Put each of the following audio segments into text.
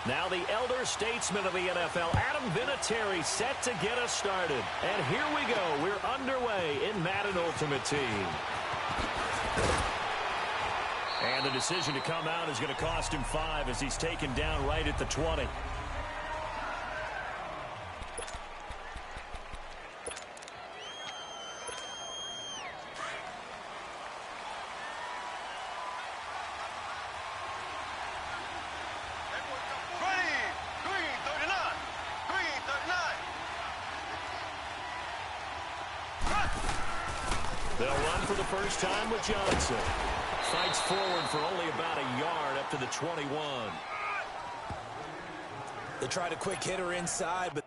Now the elder statesman of the NFL, Adam Vinatieri, set to get us started. And here we go. We're underway in Madden Ultimate Team. And the decision to come out is going to cost him 5 as he's taken down right at the 20. They'll run for the first time with Johnson. Fights forward for only about a yard up to the 21. They tried a quick hitter inside, but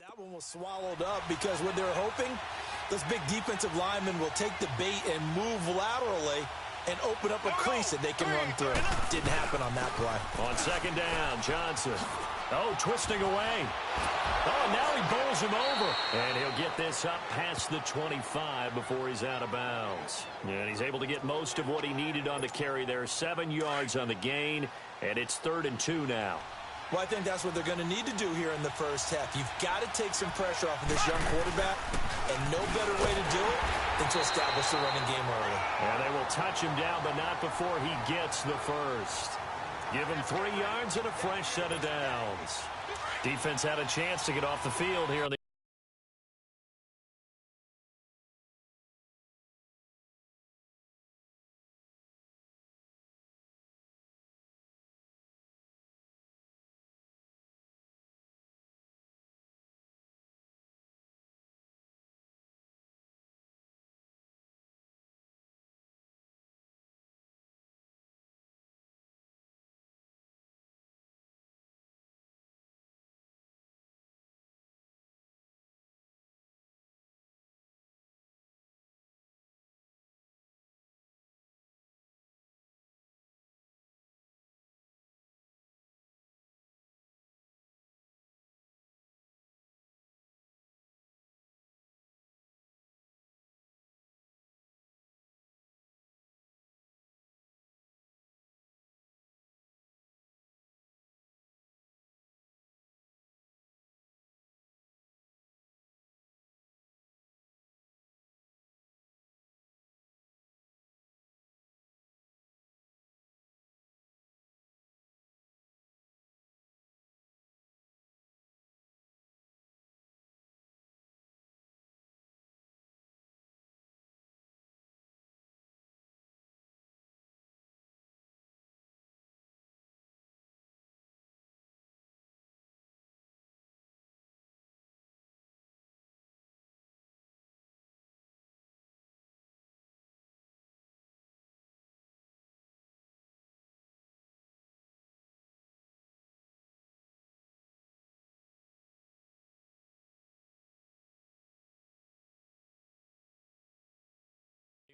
that one was swallowed up because what they're hoping, those big defensive linemen will take the bait and move laterally and open up a crease that they can run through. Didn't happen on that play. On second down, Johnson. Oh, twisting away. Oh, now he bowls him over. And he'll get this up past the 25 before he's out of bounds. And he's able to get most of what he needed on the carry there. 7 yards on the gain, and it's 3rd and 2 now. Well, I think that's what they're going to need to do here in the first half. You've got to take some pressure off of this young quarterback, and no better way to do it than to establish the running game early. And they will touch him down, but not before he gets the first. Give him 3 yards and a fresh set of downs. Defense had a chance to get off the field here in the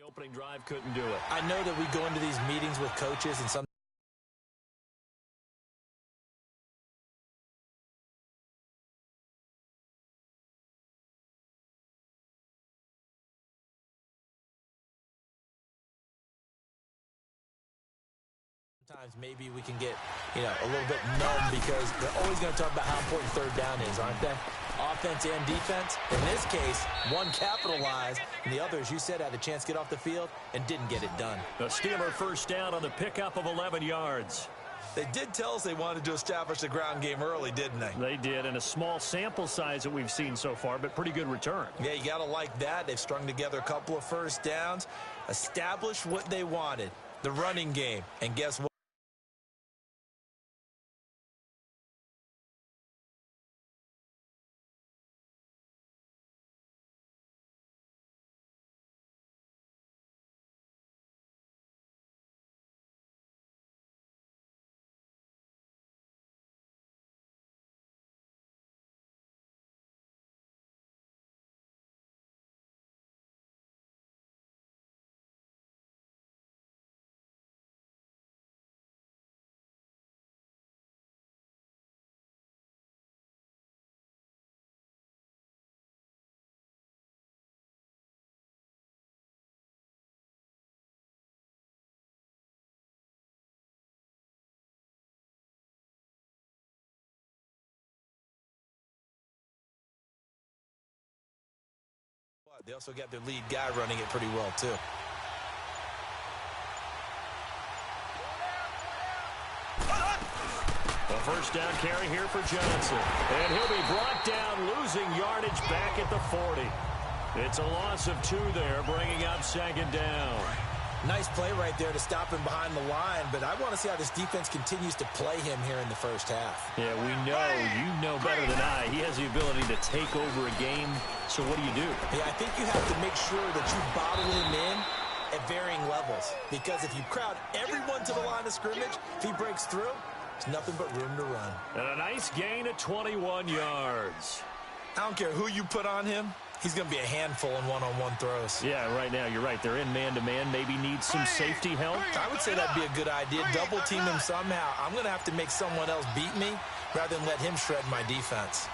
opening drive couldn't do it. I know that we go into these meetings with coaches and sometimes maybe we can get, a little bit numb because they're always going to talk about how important 3rd down is, aren't they? Offense and defense. In this case, one capitalized, and the other, as you said, had a chance to get off the field and didn't get it done. The Steeler first down on the pickup of 11 yards. They did tell us they wanted to establish the ground game early, didn't they? They did, and a small sample size that we've seen so far, but pretty good return. Yeah, you got to like that. They've strung together a couple of first downs, established what they wanted, the running game, and guess what? They also got their lead guy running it pretty well, too. A first down carry here for Johnson. And he'll be brought down, losing yardage back at the 40. It's a loss of 2 there, bringing up second down. Nice play right there to stop him behind the line, but I want to see how this defense continues to play him here in the first half. Yeah, we know, you know better than I, he has the ability to take over a game, so what do you do? Yeah, I think you have to make sure that you bottle him in at varying levels, because if you crowd everyone to the line of scrimmage, if he breaks through, there's nothing but room to run. And a nice gain of 21 yards. I don't care who you put on him. He's going to be a handful in one-on-one throws. Yeah, right now, you're right. They're in man-to-man. Maybe need some safety help. I would say that'd be a good idea. Double-team him somehow. I'm going to have to make someone else beat me rather than let him shred my defense.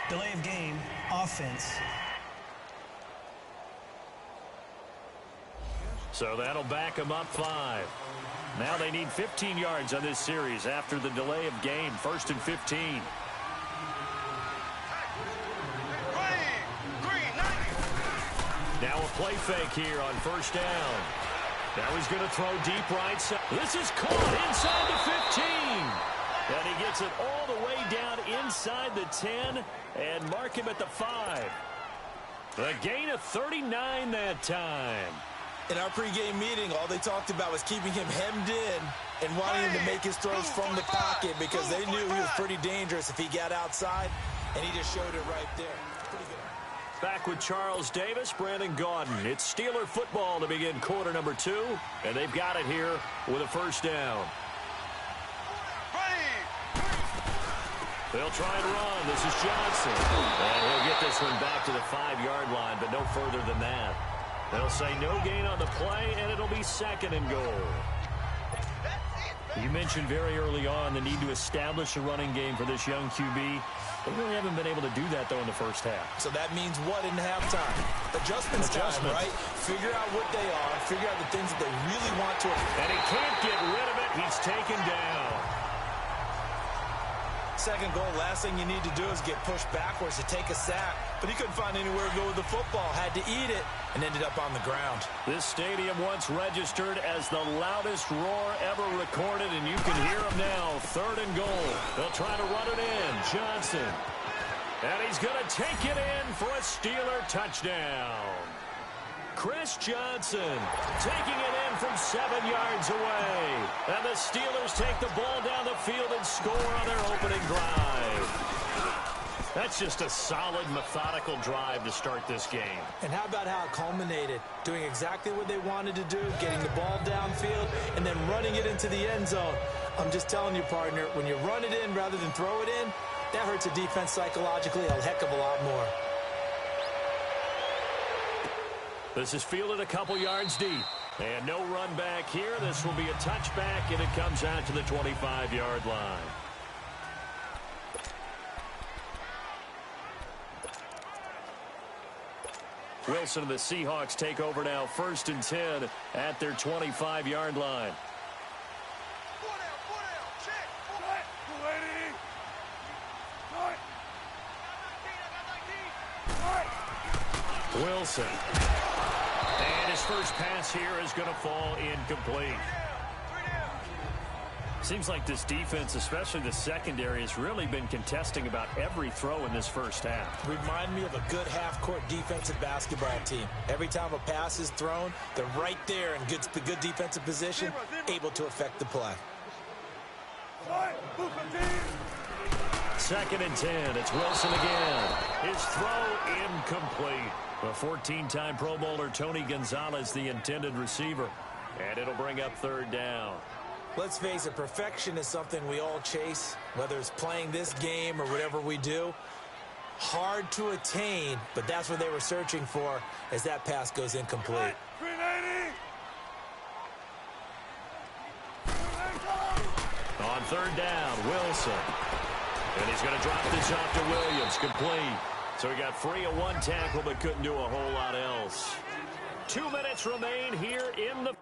Delay of game, offense. So that'll back them up 5. Now they need 15 yards on this series after the delay of game. 1st and 15. Now a play fake here on 1st down. Now he's going to throw deep right side. This is caught inside the 15. And he gets it all the way down inside the 10 and mark him at the 5. A gain of 39 that time. In our pregame meeting, all they talked about was keeping him hemmed in and wanting him to make his throws from the pocket because they knew he was pretty dangerous if he got outside, and he just showed it right there. Pretty good. Back with Charles Davis, Brandon Gaudin. It's Steeler football to begin quarter number 2, and they've got it here with a 1st down. They'll try and run. This is Johnson. And he'll get this one back to the 5-yard line, but no further than that. They'll say no gain on the play, and it'll be 2nd and goal. You mentioned very early on the need to establish a running game for this young QB. They really haven't been able to do that, though, in the first half. So that means what in halftime? Adjustments time, right? Figure out what they are. Figure out the things that they really want to. And he can't get rid of it. He's taken down. 2nd goal, last thing you need to do is get pushed backwards to take a sack. But he couldn't find anywhere to go with the football. Had to eat it and ended up on the ground. This stadium once registered as the loudest roar ever recorded, and you can hear him now. 3rd and goal. They'll try to run it in. Johnson. And he's going to take it in for a Steeler touchdown. Chris Johnson taking it in from 7 yards away. And the Steelers take the ball down the field and score on their opening drive. That's just a solid, methodical drive to start this game. And how about how it culminated? Doing exactly what they wanted to do, getting the ball downfield, and then running it into the end zone. I'm just telling you, partner, when you run it in rather than throw it in, that hurts a defense psychologically a heck of a lot more. This is fielded a couple yards deep. And no run back here. This will be a touchback, and it comes out to the 25-yard line. Wilson and the Seahawks take over now, 1st and 10 at their 25-yard line. Wilson. And his first pass here is going to fall incomplete. Seems like this defense, especially the secondary, has really been contesting about every throw in this first half. Remind me of a good half-court defensive basketball team. Every time a pass is thrown, they're right there in good defensive position, able to affect the play. 2nd and 10. It's Wilson again. His throw incomplete. A 14-time Pro Bowler, Tony Gonzalez, the intended receiver. And it'll bring up 3rd down. Let's face it, perfection is something we all chase, whether it's playing this game or whatever we do. Hard to attain, but that's what they were searching for as that pass goes incomplete. On 3rd down, Wilson. And he's going to drop this off to Williams, complete. So he got free of one tackle, but couldn't do a whole lot else. 2 minutes remain here in the...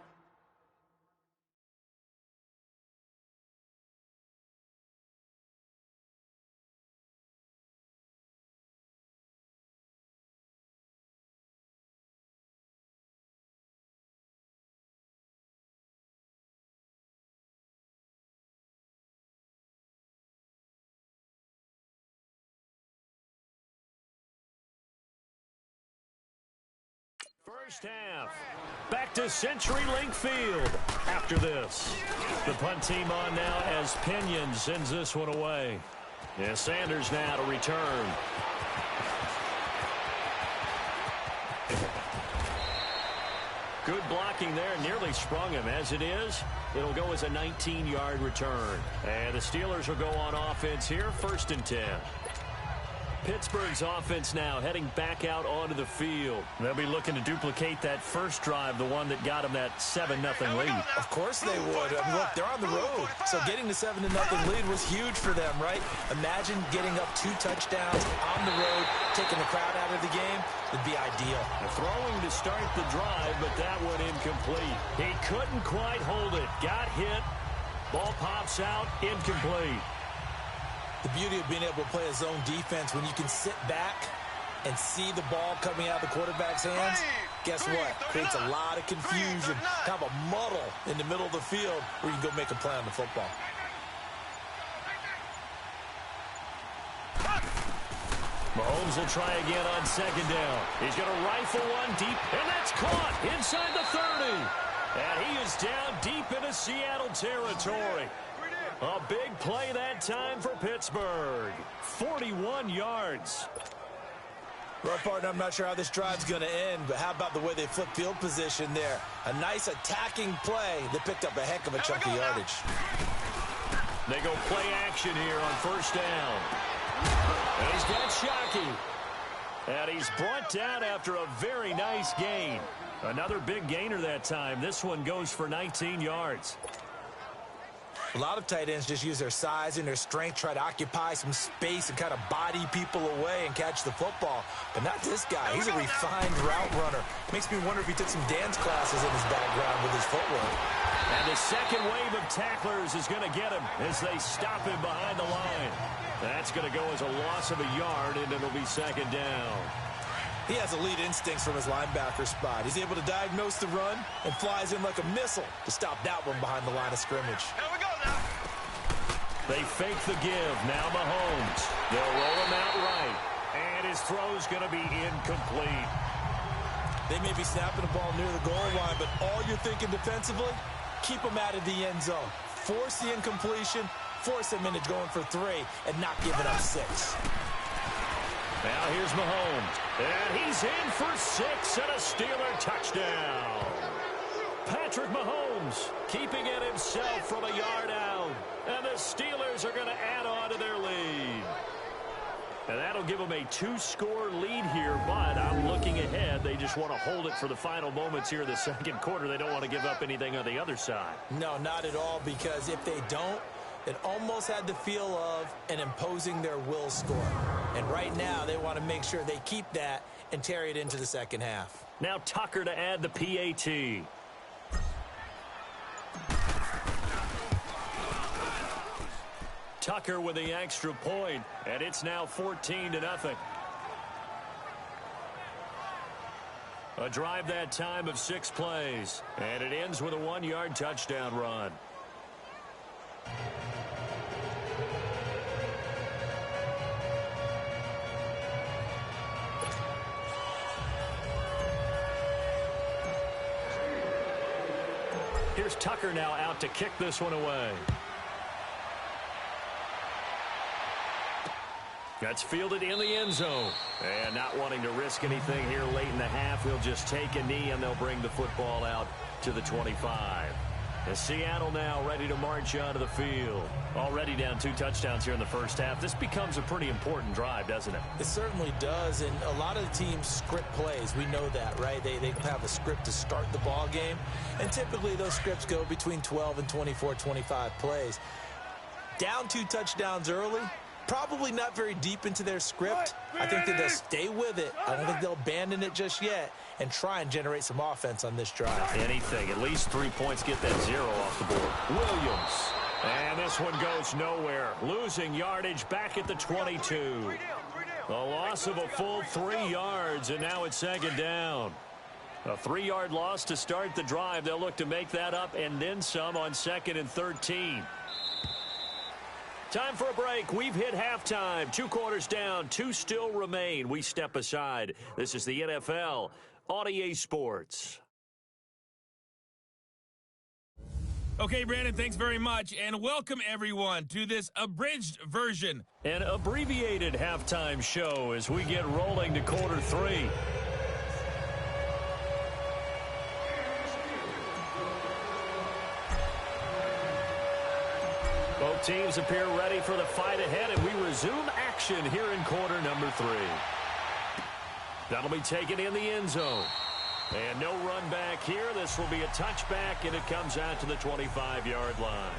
First half. Back to CenturyLink Field after this. The punt team on now as Pinion sends this one away. Yeah, Sanders now to return. Good blocking there. Nearly sprung him. As it is, it'll go as a 19-yard return. And the Steelers will go on offense here, 1st and 10. Pittsburgh's offense now heading back out onto the field. They'll be looking to duplicate that first drive, the one that got them that 7-0 lead. Of course they would. I mean, look, they're on the road. So getting the 7-0 lead was huge for them, right? Imagine getting up 2 touchdowns on the road, taking the crowd out of the game. It'd be ideal. Throwing to start the drive, but that one incomplete. He couldn't quite hold it. Got hit. Ball pops out. Incomplete. The beauty of being able to play a zone defense when you can sit back and see the ball coming out of the quarterback's hands, guess what? Creates a lot of confusion, kind of a muddle in the middle of the field where you can go make a play on the football. Mahomes will try again on 2nd down. He's going to rifle one deep, and that's caught inside the 30. And he is down deep into Seattle territory. A big play that time for Pittsburgh. 41 yards. Well, partner, I'm not sure how this drive's going to end, but how about the way they flip field position there? A nice attacking play that picked up a heck of a chunk of yardage. They go play action here on 1st down. And he's got Shockey. And he's brought down after a very nice gain. Another big gainer that time. This one goes for 19 yards. A lot of tight ends just use their size and their strength, try to occupy some space and kind of body people away and catch the football. But not this guy. He's a refined route runner. Makes me wonder if he took some dance classes in his background with his footwork. And the second wave of tacklers is going to get him as they stop him behind the line. That's going to go as a loss of a yard, and it'll be 2nd down. He has elite instincts from his linebacker spot. He's able to diagnose the run and flies in like a missile to stop that one behind the line of scrimmage. Here we go now. They fake the give. Now Mahomes. They'll roll him out right. And his throw's going to be incomplete. They may be snapping the ball near the goal line, but all you're thinking defensively, keep them out of the end zone. Force the incompletion, force them into going for 3, and not giving up 6. Now here's Mahomes. And he's in for 6 and a Steeler touchdown. Patrick Mahomes keeping it himself from a yard out. And the Steelers are going to add on to their lead. And that'll give them a 2-score lead here, but I'm looking ahead. They just want to hold it for the final moments here in the second quarter. They don't want to give up anything on the other side. No, not at all, because if they don't, it almost had the feel of an imposing their will score. And right now, they want to make sure they keep that and carry it into the second half. Now Tucker to add the PAT. Tucker with the extra point, and it's now 14-0. A drive that time of 6 plays, and it ends with a 1-yard touchdown run. Here's Tucker now out to kick this one away. That's fielded in the end zone. And not wanting to risk anything here late in the half, he'll just take a knee and they'll bring the football out to the 25. And Seattle now ready to march onto the field. Already down 2 touchdowns here in the first half. This becomes a pretty important drive, doesn't it? It certainly does, and a lot of the teams script plays. We know that, right? They have a script to start the ball game, and typically those scripts go between 12 and 24, 25 plays. Down 2 touchdowns early, probably not very deep into their script. I think that they'll stay with it. I don't think they'll abandon it just yet and try and generate some offense on this drive. Anything. At least 3 points, get that 0 off the board. Williams. And this one goes nowhere. Losing yardage back at the 22. A loss of a full 3 yards, and now it's second down. A 3-yard loss to start the drive. They'll look to make that up and then some on 2nd and 13. Time for a break. We've hit halftime. 2 quarters down. 2 still remain. We step aside. This is the NFL on EA Sports. Okay, Brandon, thanks very much, and welcome everyone to this abridged version. An abbreviated halftime show as we get rolling to quarter 3. Both teams appear ready for the fight ahead, and we resume action here in quarter number 3. That'll be taken in the end zone. And no run back here. This will be a touchback, and it comes out to the 25-yard line.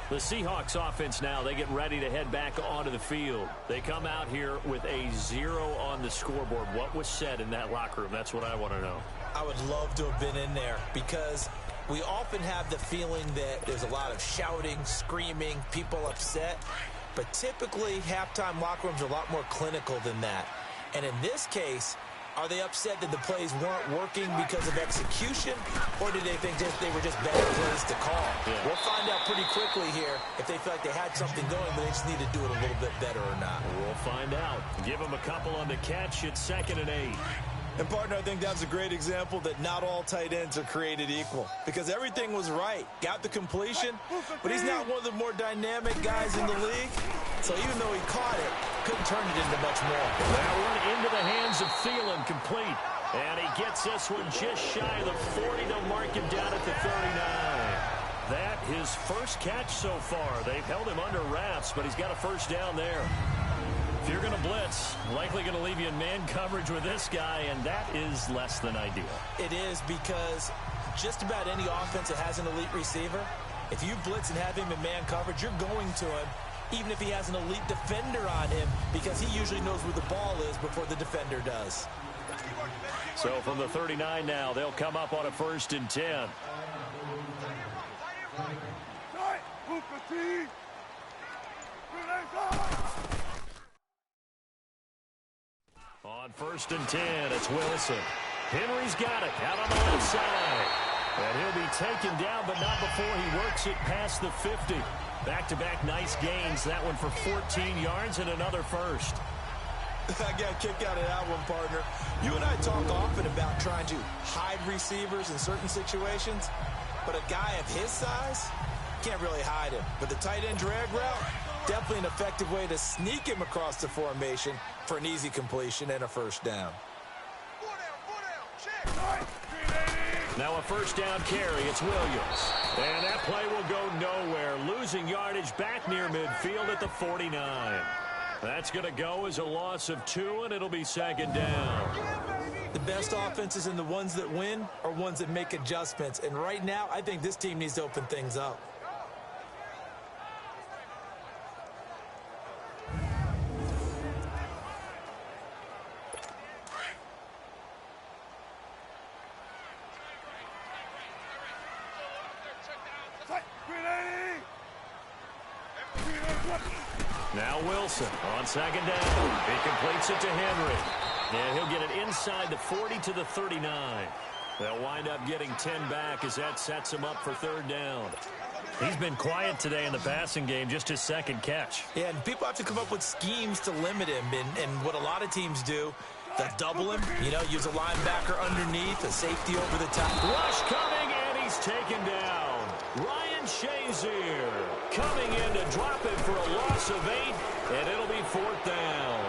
The Seahawks offense now, they get ready to head back onto the field. They come out here with a 0 on the scoreboard. What was said in that locker room? That's what I want to know. I would love to have been in there because we often have the feeling that there's a lot of shouting, screaming, people upset. But typically, halftime locker rooms are a lot more clinical than that. And in this case, are they upset that the plays weren't working because of execution, or did they think they were just better plays to call? Yeah. We'll find out pretty quickly here if they feel like they had something going, but they just need to do it a little bit better or not. We'll find out. Give them a couple on the catch. It's 2nd and 8. And, partner, I think that's a great example that not all tight ends are created equal because everything was right. Got the completion, but he's not one of the more dynamic guys in the league. So even though he caught it, couldn't turn it into much more. That one into the hands of Thielen, complete. And he gets this one just shy of the 40. They'll mark him down at the 39. That his first catch so far. They've held him under wraps, but he's got a first down there. If you're going to blitz, likely going to leave you in man coverage with this guy, and that is less than ideal. It is because just about any offense that has an elite receiver, if you blitz and have him in man coverage, you're going to him, even if he has an elite defender on him, because he usually knows where the ball is before the defender does. So from the 39 now, they'll come up on a 1st and 10. On 1st and 10, it's Wilson. Henry's got it out on the left side. And he'll be taken down, but not before he works it past the 50. Back-to-back nice gains. That one for 14 yards and another first. I got a kick out of that one, partner. You and I talk often about trying to hide receivers in certain situations, but a guy of his size can't really hide him. But the tight end drag route, Definitely an effective way to sneak him across the formation for an easy completion and a first down. Now a first down carry. It's Williams. And that play will go nowhere. Losing yardage back near midfield at the 49. That's going to go as a loss of 2, and it'll be second down. The best offenses and the ones that win are ones that make adjustments. And right now, I think this team needs to open things up. Now Wilson on second down. He completes it to Henry. And he'll get it inside the 40 to the 39. They'll wind up getting 10 back as that sets him up for third down. He's been quiet today in the passing game, just his second catch. Yeah, and people have to come up with schemes to limit him. And what a lot of teams do, they'll double him, use a linebacker underneath, a safety over the top. Rush coming, and he's taken down. Ryan Shazier coming in to drop him for a loss of 8, and it'll be fourth down.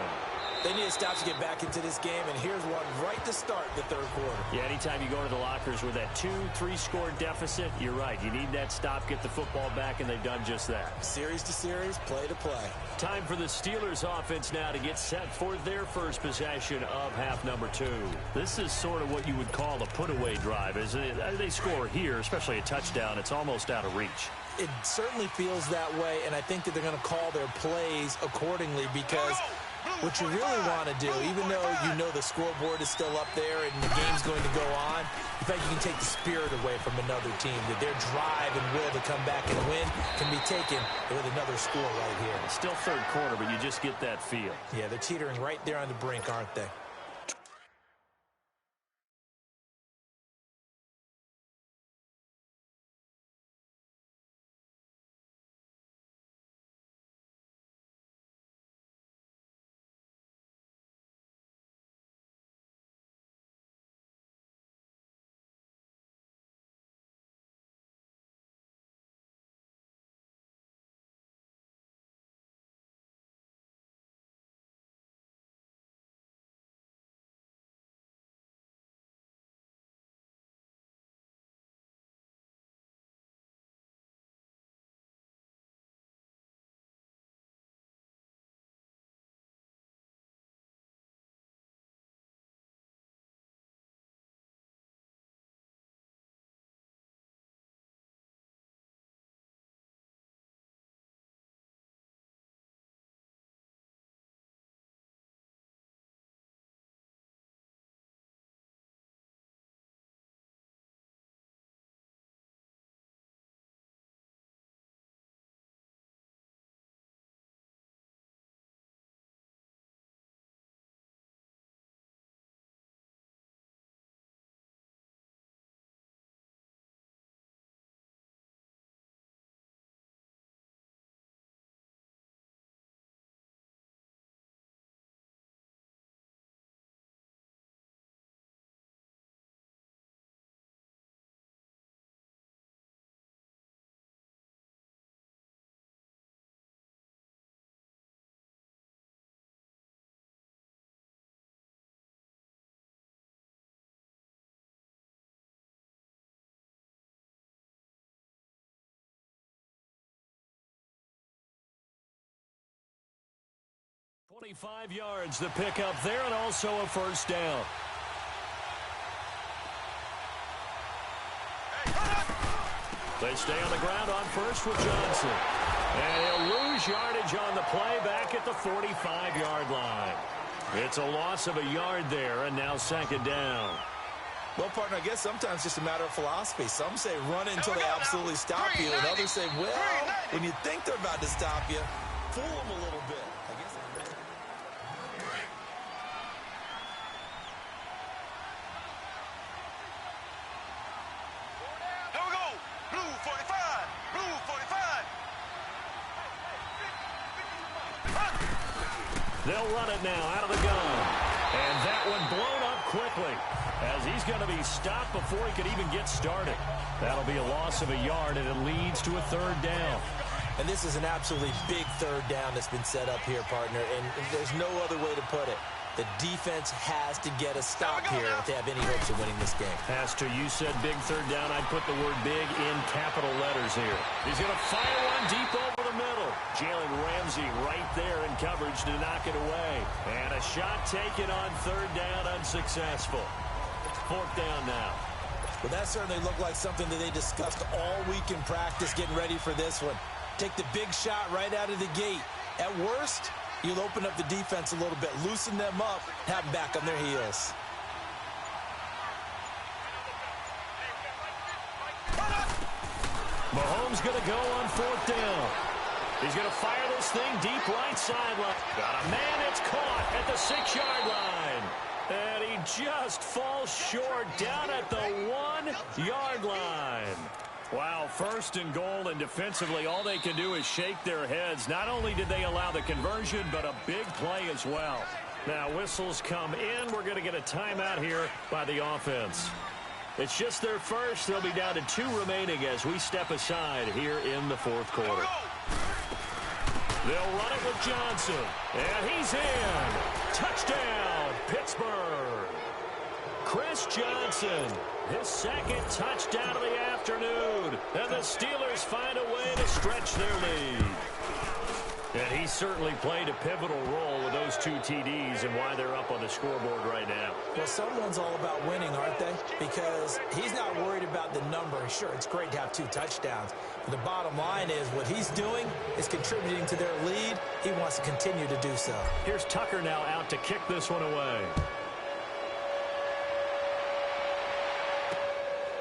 They need to stop to get back into this game, and here's one right to start the third quarter. Yeah, anytime you go to the lockers with that 2-3 score deficit, you're right. You need that stop, get the football back, and they've done just that. Series to series, play to play. Time for the Steelers offense now to get set for their first possession of half number 2. This is sort of what you would call a put-away drive. As they score here, especially a touchdown, it's almost out of reach. It certainly feels that way, and I think that they're going to call their plays accordingly because what you really want to do, even though you know the scoreboard is still up there and the game's going to go on, in fact, you can take the spirit away from another team, that their drive and will to come back and win can be taken with another score right here. It's still third quarter, but you just get that feel. Yeah, they're teetering right there on the brink, aren't they? $25 yards the pickup there, and also a first down. They stay on the ground on first with Johnson. And he'll lose yardage on the play back at the 45-yard line. It's a loss of a yard there, and now second down. Well, partner, I guess sometimes it's just a matter of philosophy. Some say run until they absolutely stop you, and others say, well, when you think they're about to stop you, fool them a little bit. They'll run it now out of the gun. And that one blown up quickly as he's going to be stopped before he could even get started. That'll be a loss of a yard, and it leads to a third down. And this is an absolutely big third down that's been set up here, partner, and there's no other way to put it. The defense has to get a stop here if they have any hopes of winning this game. Pastor, you said big third down. I'd put the word big in capital letters here. He's going to fire one deep over the middle. Jalen Ramsey right there in coverage to knock it away. And a shot taken on third down, unsuccessful. Fourth down now. Well, that certainly looked like something that they discussed all week in practice, getting ready for this one. Take the big shot right out of the gate. At worst, you'll open up the defense a little bit, loosen them up, have them back on their heels. Mahomes going to go on fourth down. He's going to fire this thing deep right sideline. Got a man, it's caught at the 6-yard line. And he just falls short down at the 1-yard line. Wow, first and goal, and defensively all they can do is shake their heads. Not only did they allow the conversion, but a big play as well. Now whistles come in. We're going to get a timeout here by the offense. It's just their first. They'll be down to 2 remaining as we step aside here in the fourth quarter. They'll run it with Johnson, and he's in. Touchdown, Pittsburgh. Chris Johnson, his second touchdown of the afternoon. And the Steelers find a way to stretch their lead. And he certainly played a pivotal role with those 2 TDs and why they're up on the scoreboard right now. Well, someone's all about winning, aren't they? Because he's not worried about the number. Sure, it's great to have 2 touchdowns. But the bottom line is what he's doing is contributing to their lead. He wants to continue to do so. Here's Tucker now out to kick this one away.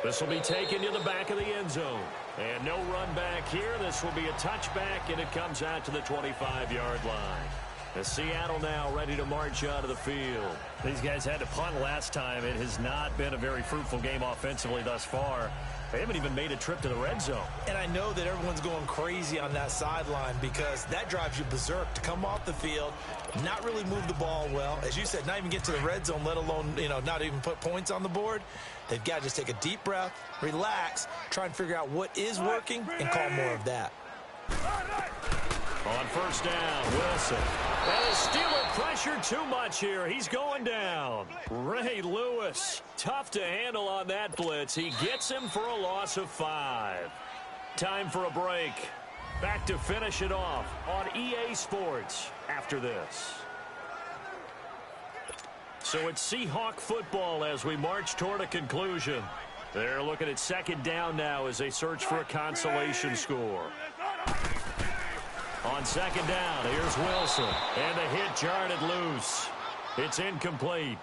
This will be taken to the back of the end zone. And no run back here. This will be a touchback, and it comes out to the 25-yard line. As Seattle now ready to march out of the field. These guys had to punt last time. It has not been a very fruitful game offensively thus far. They haven't even made a trip to the red zone. And I know that everyone's going crazy on that sideline because that drives you berserk to come off the field, not really move the ball well. As you said, not even get to the red zone, let alone, not even put points on the board. They've got to just take a deep breath, relax, try and figure out what is working, and call more of that. On first down, Wilson. And the Steeler pressure too much here. He's going down. Ray Lewis, tough to handle on that blitz. He gets him for a loss of 5. Time for a break. Back to finish it off on EA Sports after this. So it's Seahawk football as we march toward a conclusion. They're looking at second down now as they search for a consolation score. On second down, here's Wilson. And the hit jarred it loose. It's incomplete.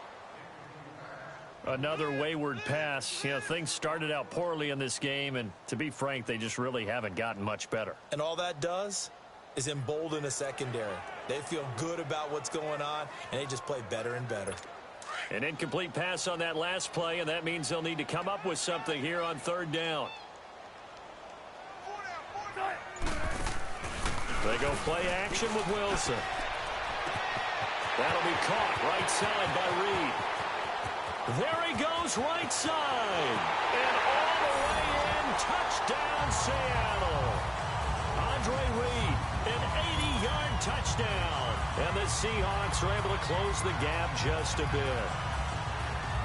Another wayward pass. Things started out poorly in this game, and to be frank, they just really haven't gotten much better. And all that does is embolden a secondary. They feel good about what's going on, and they just play better and better. An incomplete pass on that last play, and that means they'll need to come up with something here on third down. They go play action with Wilson. That'll be caught right side by Reed. There he goes right side. And all the way in, touchdown Seattle. Andre Reed, an 80-yard touchdown. And the Seahawks are able to close the gap just a bit.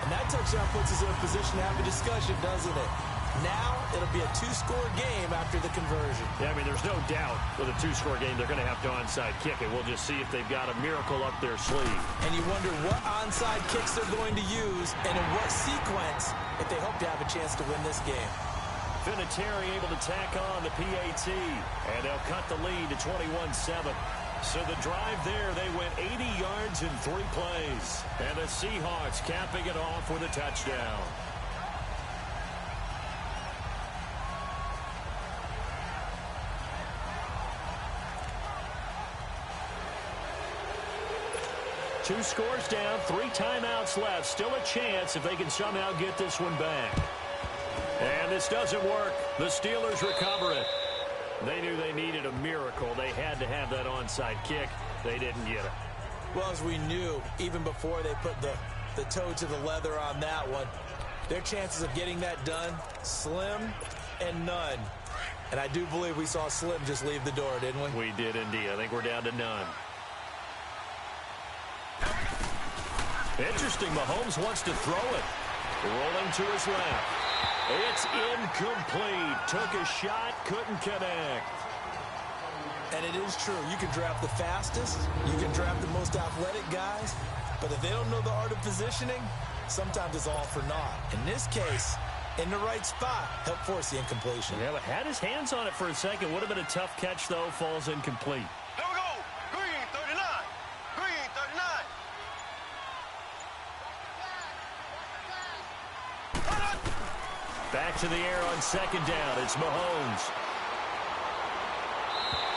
And that touchdown puts us in a position to have a discussion, doesn't it? Now it'll be a 2-score game after the conversion. Yeah, there's no doubt with a 2-score game they're going to have to onside kick it. We'll just see if they've got a miracle up their sleeve. And you wonder what onside kicks they're going to use and in what sequence if they hope to have a chance to win this game. Vinatieri able to tack on the PAT, and they'll cut the lead to 21-7. So the drive there, they went 80 yards in 3 plays. And the Seahawks capping it off with a touchdown. Two scores down, 3 timeouts left. Still a chance if they can somehow get this one back. And this doesn't work. The Steelers recover it. They knew they needed a miracle. They had to have that onside kick. They didn't get it. Well, as we knew, even before they put the toe to the leather on that one, their chances of getting that done, slim and none. And I do believe we saw Slim just leave the door, didn't we? We did indeed. I think we're down to none. Interesting. Mahomes wants to throw it. Rolling to his left. It's incomplete. Took a shot, couldn't connect. And it is true. You can draft the fastest. You can draft the most athletic guys. But if they don't know the art of positioning, sometimes it's all for naught. In this case, in the right spot, helped force the incompletion. Yeah, but had his hands on it for a second. Would have been a tough catch, though. Falls incomplete. Here we go. Green 39. Green 39. Back to the air on second down. It's Mahomes.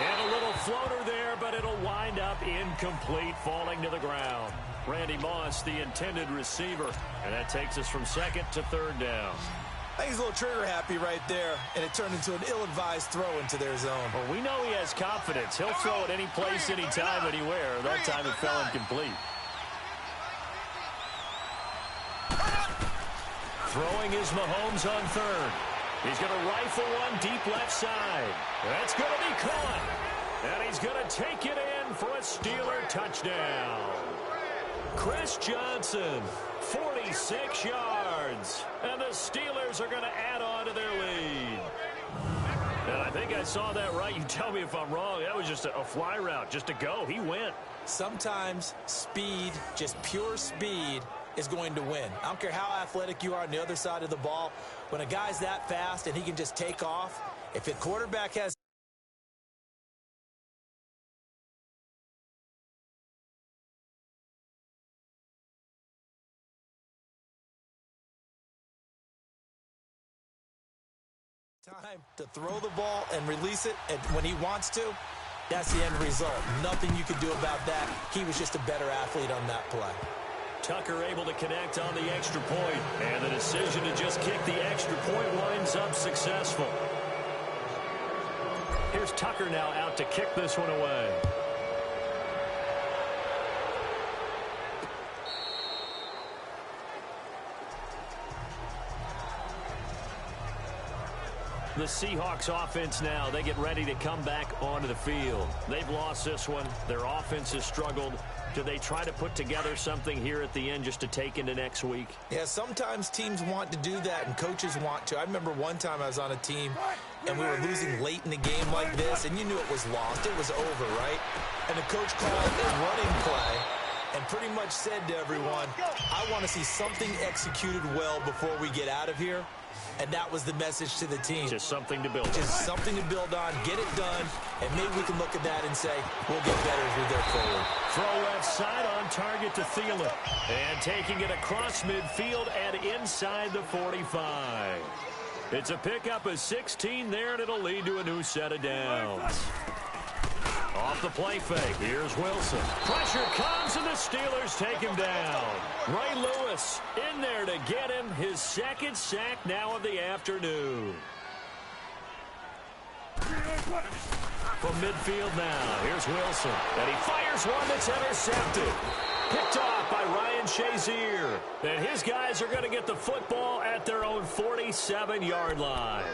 And a little floater there, but it'll wind up incomplete, falling to the ground. Randy Moss, the intended receiver. And that takes us from second to third down. I think he's a little trigger happy right there, and it turned into an ill-advised throw into their zone. Well, we know he has confidence. He'll throw it any place, any time, anywhere. That time it fell incomplete. Throwing is Mahomes on third. He's going to rifle one deep left side. That's going to be caught. And he's going to take it in for a Steeler touchdown. Chris Johnson, 46 yards. And the Steelers are going to add on to their lead. And I think I saw that right. You tell me if I'm wrong. That was just a fly route, just to go. He went. Sometimes speed, just pure speed, is going to win. I don't care how athletic you are on the other side of the ball. When a guy's that fast and he can just take off, if a quarterback has time to throw the ball and release it, and when he wants to, that's the end result. Nothing you can do about that. He was just a better athlete on that play. Tucker able to connect on the extra point, and the decision to just kick the extra point winds up successful. Here's Tucker now out to kick this one away. The Seahawks offense now, they get ready to come back onto the field. They've lost this one. Their offense has struggled. Do they try to put together something here at the end just to take into next week? Yeah, sometimes teams want to do that and coaches want to. I remember one time I was on a team and we were losing late in the game like this, and you knew it was lost. It was over, right? And the coach called a running play and pretty much said to everyone, I want to see something executed well before we get out of here. And that was the message to the team. Just something to build on. Just something to build on, get it done, and maybe we can look at that and say, we'll get better as we go forward. Throw left side on target to Thielen. And taking it across midfield and inside the 45. It's a pickup of 16 there, and it'll lead to a new set of downs. Off the play fake, here's Wilson. Pressure comes, and the Steelers take him down. Ray Lewis in there to get him his second sack now of the afternoon. From midfield now, here's Wilson. And he fires one that's intercepted. Picked off by Ryan Shazier. And his guys are going to get the football at their own 47-yard line.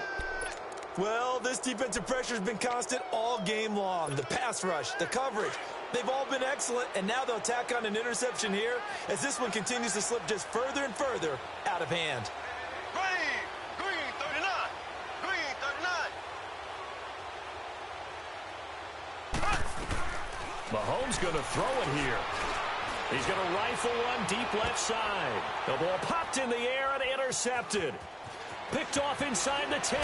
Well, this defensive pressure has been constant all game long. The pass rush, the coverage, they've all been excellent, and now they'll tack on an interception here as this one continues to slip just further and further out of hand. Green 39. Green 39. Mahomes going to throw it here. He's going to rifle one deep left side. The ball popped in the air and intercepted. Picked off inside the 10.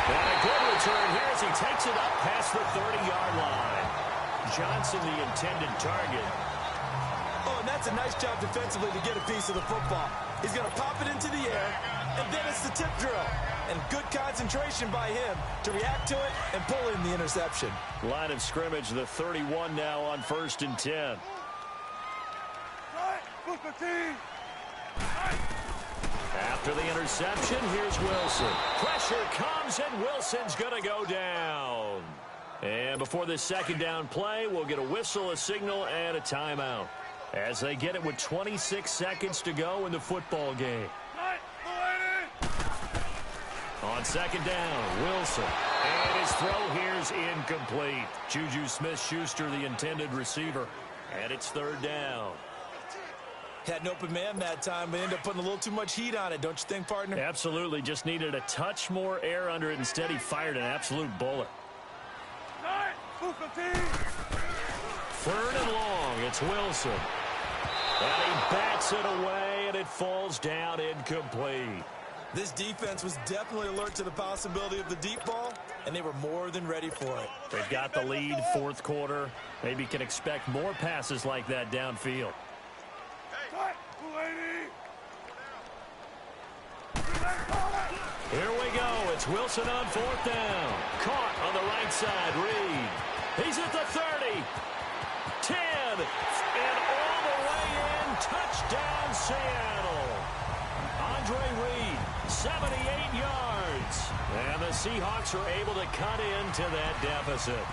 And a good return here as he takes it up past the 30-yard line. Johnson, the intended target. Oh, and that's a nice job defensively to get a piece of the football. He's going to pop it into the air, and then it's the tip drill. And good concentration by him to react to it and pull in the interception. Line of scrimmage, the 31 now on 1st and 10. After the interception, here's Wilson. Pressure comes, and Wilson's going to go down. And before this second down play, we'll get a whistle, a signal, and a timeout. As they get it with 26 seconds to go in the football game. On second down, Wilson. And his throw here's incomplete. Juju Smith-Schuster, the intended receiver. And it's third down. Had an open man that time, but ended up putting a little too much heat on it, don't you think, partner? Absolutely. Just needed a touch more air under it. Instead, he fired an absolute bullet. Third and long. It's Wilson. And he bats it away, and it falls down incomplete. This defense was definitely alert to the possibility of the deep ball, and they were more than ready for it. They've got the lead, fourth quarter. Maybe can expect more passes like that downfield. Here we go. It's Wilson on fourth down. Caught on the right side. Reed. He's at the 30. 10. And all the way in. Touchdown, Seattle. Andre Reed, 78 yards. And the Seahawks are able to cut into that deficit.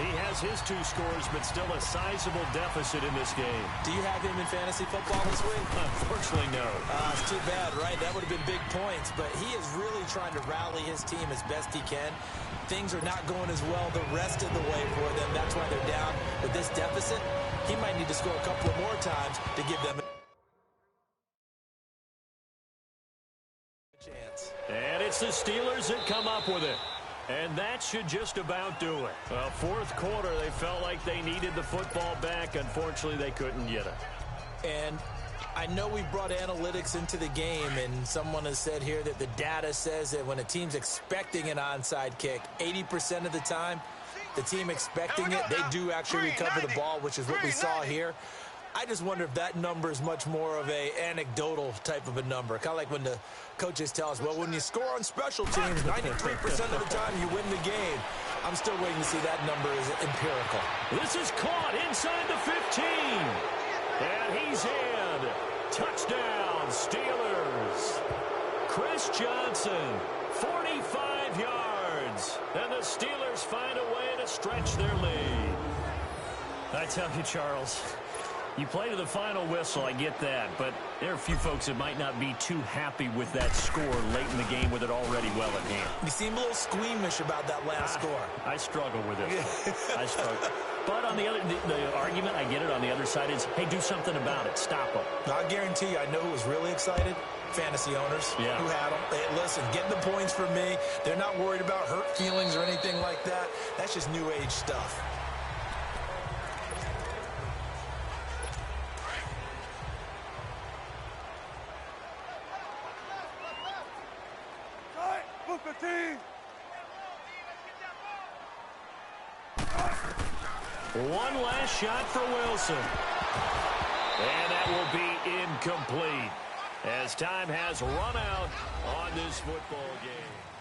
He has his 2 scores, but still a sizable deficit in this game. Do you have him in fantasy football this week? Unfortunately, no. It's too bad, right? That would have been big points, but he is really trying to rally his team as best he can. Things are not going as well the rest of the way for them. That's why they're down with this deficit. He might need to score a couple of more times to give them a chance. And it's the Steelers that come up with it. And that should just about do it. Well, fourth quarter, they felt like they needed the football back. Unfortunately, they couldn't get it. And I know we brought analytics into the game, and someone has said here that the data says that when a team's expecting an onside kick, 80% of the time, the team expecting it, they do actually recover the ball, which is what we saw here. I just wonder if that number is much more of a anecdotal type of a number. Kind of like when the coaches tell us, well, when you score on special teams, 93% of the time you win the game. I'm still waiting to see that number is empirical. This is caught inside the 15. And he's in. Touchdown, Steelers. Chris Johnson, 45 yards. And the Steelers find a way to stretch their lead. I tell you, Charles, you play to the final whistle, I get that, but there are a few folks that might not be too happy with that score late in the game with it already well at hand. You seem a little squeamish about that last score. I struggle with it. I struggle. But on the other, the argument, I get it, on the other side is, hey, do something about it. Stop them. I guarantee you, I know who was really excited. Fantasy owners who had them. Hey, listen, getting the points for me. They're not worried about hurt feelings or anything like that. That's just new age stuff. One last shot for Wilson. And that will be incomplete as time has run out on this football game.